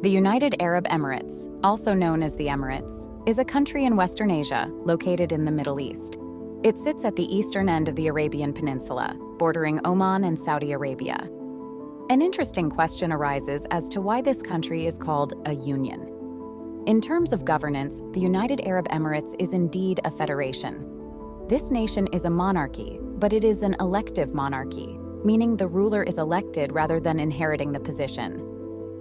The United Arab Emirates, also known as the Emirates, is a country in Western Asia located in the Middle East. It sits at the eastern end of the Arabian Peninsula, bordering Oman and Saudi Arabia. An interesting question arises as to why this country is called a union. In terms of governance, the United Arab Emirates is indeed a federation. This nation is a monarchy, but it is an elective monarchy, meaning the ruler is elected rather than inheriting the position.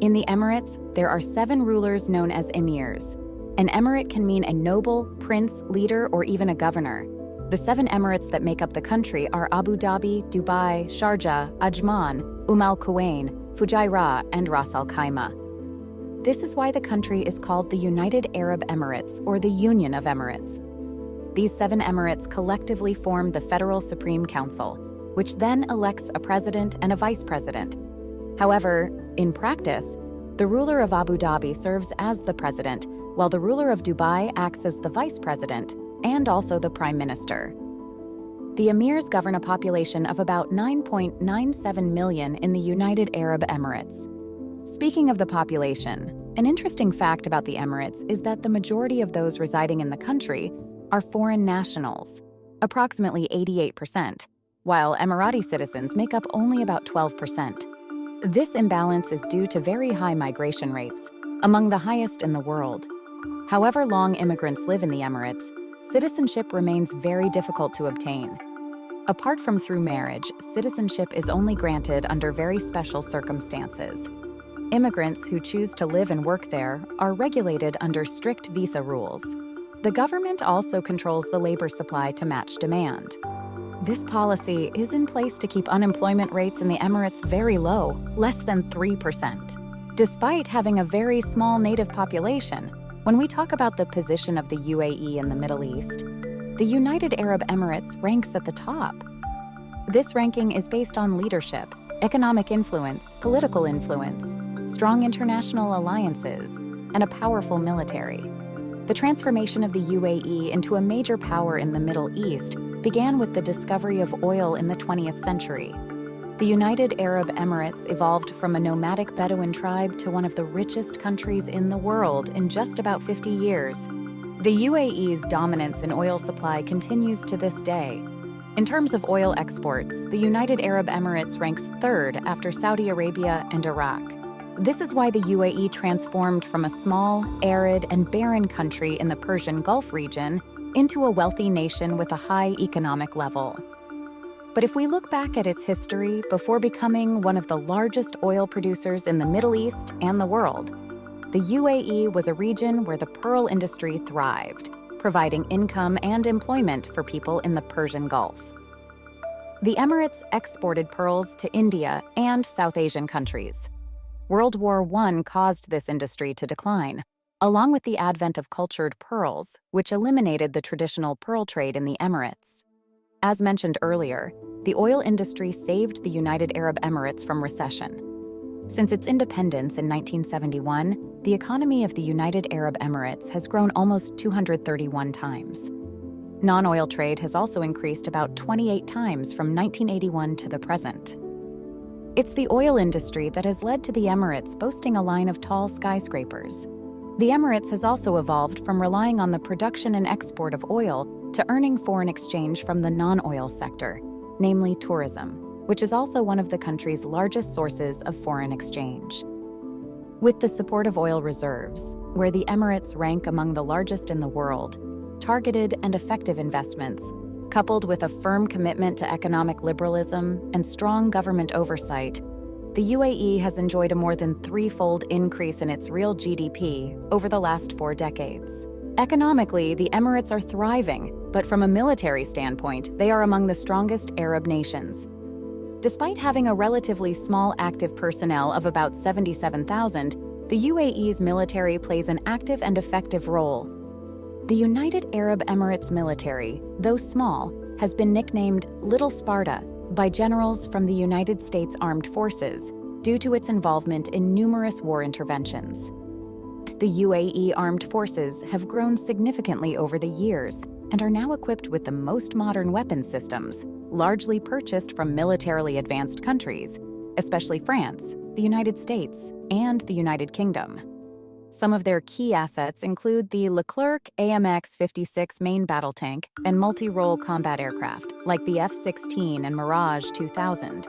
In the Emirates, there are 7 rulers known as emirs. An emirate can mean a noble, prince, leader, or even a governor. The 7 emirates that make up the country are Abu Dhabi, Dubai, Sharjah, Ajman, Al Quwain, Fujairah, and Ras Al Khaimah. This is why the country is called the United Arab Emirates or the Union of Emirates. These 7 emirates collectively form the Federal Supreme Council, which then elects a president and a vice president. However, in practice, the ruler of Abu Dhabi serves as the president, while the ruler of Dubai acts as the vice president and also the prime minister. The emirs govern a population of about 9.97 million in the United Arab Emirates. Speaking of the population, an interesting fact about the Emirates is that the majority of those residing in the country are foreign nationals, approximately 88%, while Emirati citizens make up only about 12%. This imbalance is due to very high migration rates, among the highest in the world. However long immigrants live in the Emirates, citizenship remains very difficult to obtain. Apart from through marriage, citizenship is only granted under very special circumstances. Immigrants who choose to live and work there are regulated under strict visa rules. The government also controls the labor supply to match demand. This policy is in place to keep unemployment rates in the Emirates very low, less than 3%. Despite having a very small native population, when we talk about the position of the UAE in the Middle East, the United Arab Emirates ranks at the top. This ranking is based on leadership, economic influence, political influence, strong international alliances, and a powerful military. The transformation of the UAE into a major power in the Middle East began with the discovery of oil in the 20th century. The United Arab Emirates evolved from a nomadic Bedouin tribe to one of the richest countries in the world in just about 50 years. The UAE's dominance in oil supply continues to this day. In terms of oil exports, the United Arab Emirates ranks 3rd after Saudi Arabia and Iraq. This is why the UAE transformed from a small, arid, and barren country in the Persian Gulf region into a wealthy nation with a high economic level. But if we look back at its history before becoming one of the largest oil producers in the Middle East and the world, the UAE was a region where the pearl industry thrived, providing income and employment for people in the Persian Gulf. The Emirates exported pearls to India and South Asian countries. World War I caused this industry to decline, along with the advent of cultured pearls, which eliminated the traditional pearl trade in the Emirates. As mentioned earlier, the oil industry saved the United Arab Emirates from recession. Since its independence in 1971, the economy of the United Arab Emirates has grown almost 231 times. Non-oil trade has also increased about 28 times from 1981 to the present. It's the oil industry that has led to the Emirates boasting a line of tall skyscrapers. The Emirates has also evolved from relying on the production and export of oil to earning foreign exchange from the non-oil sector, namely tourism, which is also one of the country's largest sources of foreign exchange. With the support of oil reserves, where the Emirates rank among the largest in the world, targeted and effective investments, coupled with a firm commitment to economic liberalism and strong government oversight, the UAE has enjoyed a more than 3-fold increase in its real GDP over the last 4 decades. Economically, the Emirates are thriving, but from a military standpoint, they are among the strongest Arab nations. Despite having a relatively small active personnel of about 77,000, the UAE's military plays an active and effective role. The United Arab Emirates military, though small, has been nicknamed Little Sparta by generals from the United States Armed Forces due to its involvement in numerous war interventions. The UAE Armed Forces have grown significantly over the years and are now equipped with the most modern weapons systems, largely purchased from militarily advanced countries, especially France, the United States, and the United Kingdom. Some of their key assets include the Leclerc AMX-56 main battle tank and multi-role combat aircraft, like the F-16 and Mirage 2000.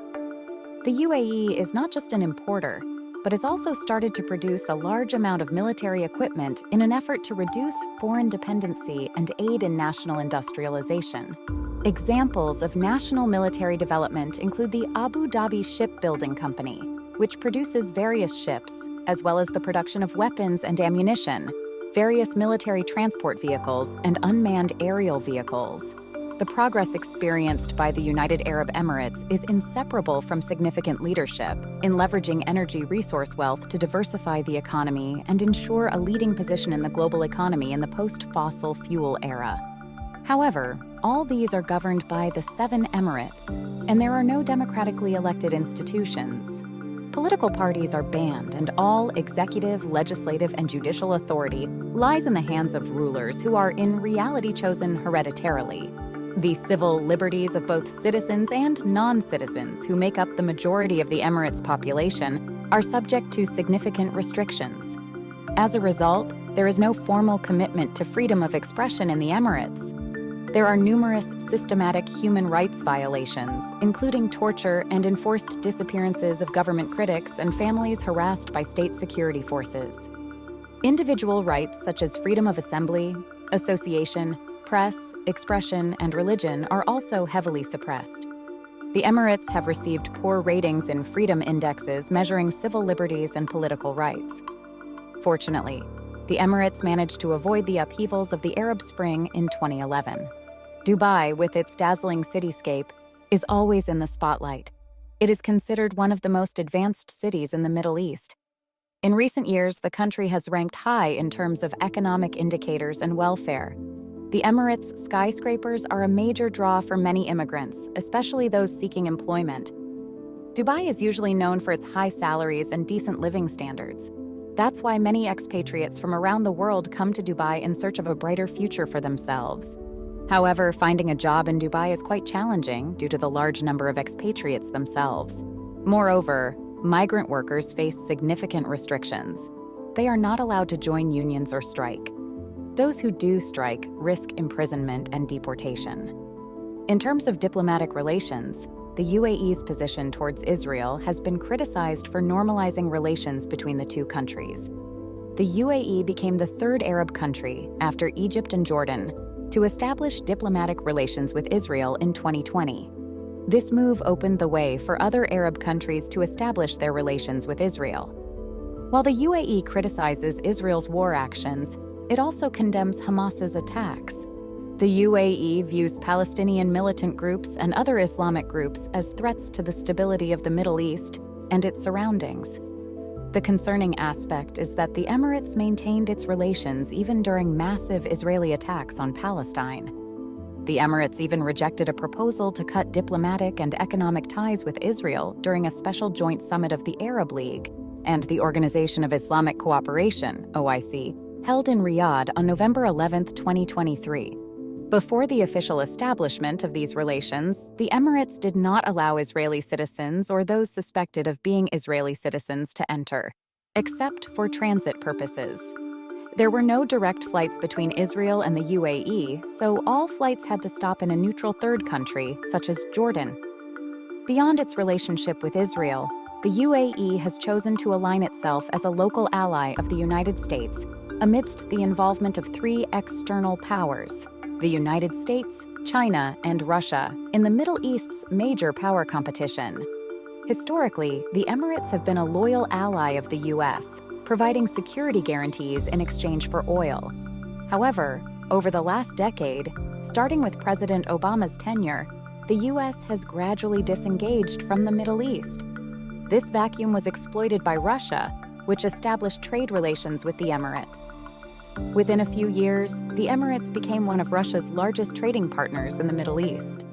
The UAE is not just an importer, but has also started to produce a large amount of military equipment in an effort to reduce foreign dependency and aid in national industrialization. Examples of national military development include the Abu Dhabi Shipbuilding Company, which produces various ships, as well as the production of weapons and ammunition, various military transport vehicles, and unmanned aerial vehicles. The progress experienced by the United Arab Emirates is inseparable from significant leadership in leveraging energy resource wealth to diversify the economy and ensure a leading position in the global economy in the post-fossil fuel era. However, all these are governed by the 7 Emirates, and there are no democratically elected institutions. Political parties are banned, and all executive, legislative, and judicial authority lies in the hands of rulers who are in reality chosen hereditarily. The civil liberties of both citizens and non-citizens who make up the majority of the Emirates' population are subject to significant restrictions. As a result, there is no formal commitment to freedom of expression in the Emirates. There are numerous systematic human rights violations, including torture and enforced disappearances of government critics and families harassed by state security forces. Individual rights such as freedom of assembly, association, press, expression, and religion are also heavily suppressed. The Emirates have received poor ratings in freedom indexes measuring civil liberties and political rights. Fortunately, the Emirates managed to avoid the upheavals of the Arab Spring in 2011. Dubai, with its dazzling cityscape, is always in the spotlight. It is considered one of the most advanced cities in the Middle East. In recent years, the country has ranked high in terms of economic indicators and welfare. The Emirates' skyscrapers are a major draw for many immigrants, especially those seeking employment. Dubai is usually known for its high salaries and decent living standards. That's why many expatriates from around the world come to Dubai in search of a brighter future for themselves. However, finding a job in Dubai is quite challenging due to the large number of expatriates themselves. Moreover, migrant workers face significant restrictions. They are not allowed to join unions or strike. Those who do strike risk imprisonment and deportation. In terms of diplomatic relations, the UAE's position towards Israel has been criticized for normalizing relations between the two countries. The UAE became the 3rd Arab country, after Egypt and Jordan, to establish diplomatic relations with Israel in 2020. This move opened the way for other Arab countries to establish their relations with Israel. While the UAE criticizes Israel's war actions, it also condemns Hamas's attacks. The UAE views Palestinian militant groups and other Islamic groups as threats to the stability of the Middle East and its surroundings. The concerning aspect is that the Emirates maintained its relations even during massive Israeli attacks on Palestine. The Emirates even rejected a proposal to cut diplomatic and economic ties with Israel during a special joint summit of the Arab League and the Organization of Islamic Cooperation, OIC, held in Riyadh on November 11, 2023. Before the official establishment of these relations, the Emirates did not allow Israeli citizens or those suspected of being Israeli citizens to enter, except for transit purposes. There were no direct flights between Israel and the UAE, so all flights had to stop in a neutral third country, such as Jordan. Beyond its relationship with Israel, the UAE has chosen to align itself as a local ally of the United States amidst the involvement of 3 external powers, the United States, China, and Russia, in the Middle East's major power competition. Historically, the Emirates have been a loyal ally of the U.S., providing security guarantees in exchange for oil. However, over the last decade, starting with President Obama's tenure, the U.S. has gradually disengaged from the Middle East. This vacuum was exploited by Russia, which established trade relations with the Emirates. Within a few years, the Emirates became one of Russia's largest trading partners in the Middle East.